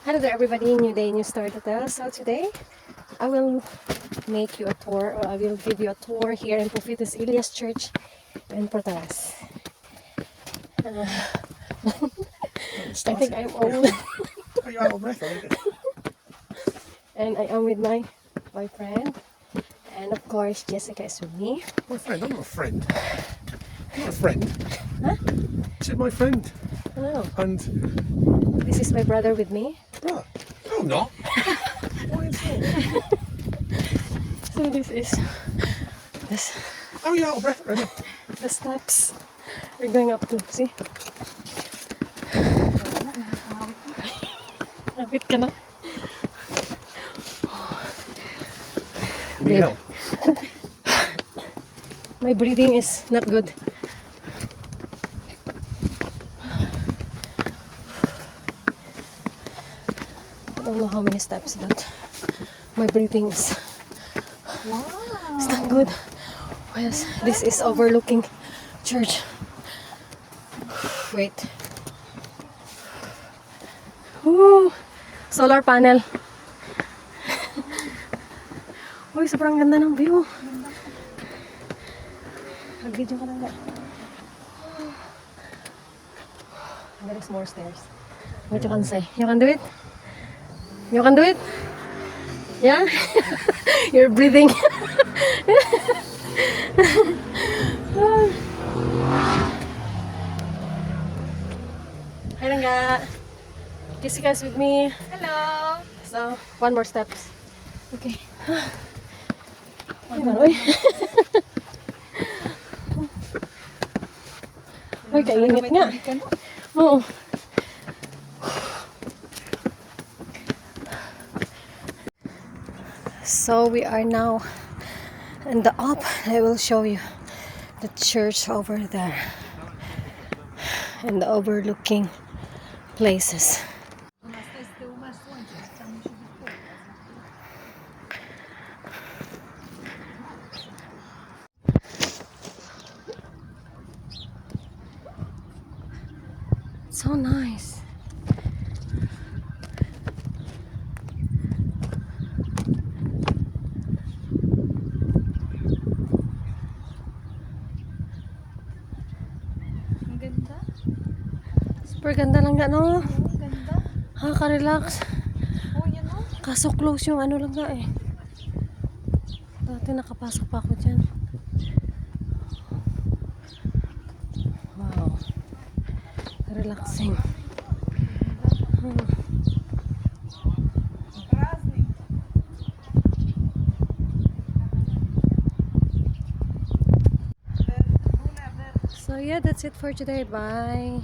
Hello there everybody, new day, new start at us. So today, I will make you a tour, or I will give you a tour here in Prophetess Elias Church in Portaras. I think I'm old. Are you out of breath already? And I am with my boyfriend. And of course, Jessica is with me. My friend? I'm not a friend. I'm not a friend. Huh? I said my friend. Oh, And, this is my brother with me. bruh, no I'm not. Why is that? So this is this, How are you out of breath already? the steps we're going up to. See? Lapit ka na. Need help? My breathing is not good. I don't know how many steps, but my breathing is it's not good. Yes, this is overlooking church. Wait. Woo! Solar panel. Uy, sobrang ganda ng view. Mag-video ka lang. There is more stairs. What you can say? You can do it? You can do it? Yeah? You're breathing. Hi Langga. Jessica's with me. Hello! So, one more steps. Okay. Ay, maroy. Ay, kainit nga. Oo. So, we are now in the up. I will show you the church over there. And the overlooking places. So nice. Ang ganda. Super ganda lang nga, no? Ang ganda. Nakaka-relax. Oh, yan o. Kaso close yung ano lang nga eh. Dati nakapasok pa ako dyan. Wow. Relaxing. So yeah, that's it for today. Bye.